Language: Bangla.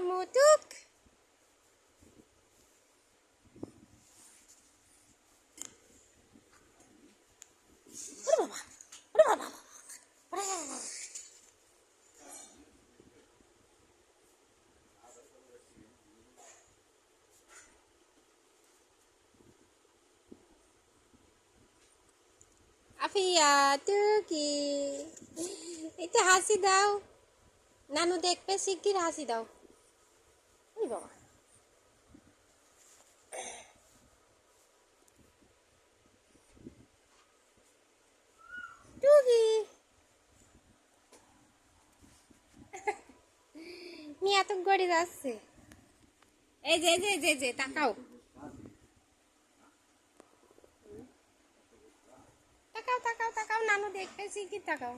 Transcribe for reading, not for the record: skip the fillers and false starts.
মুটুক আফিয়া টুকি এটা হাসি দাও নানু দেখবে শিগগির হাসি দাও ওই বাবা টুকি মিয়া তো গড়ি যাচ্ছে এই যে যে যে যে তাকাও তাকাও তাকাও তাকাও নানু দেখবে শিগগির তাকাও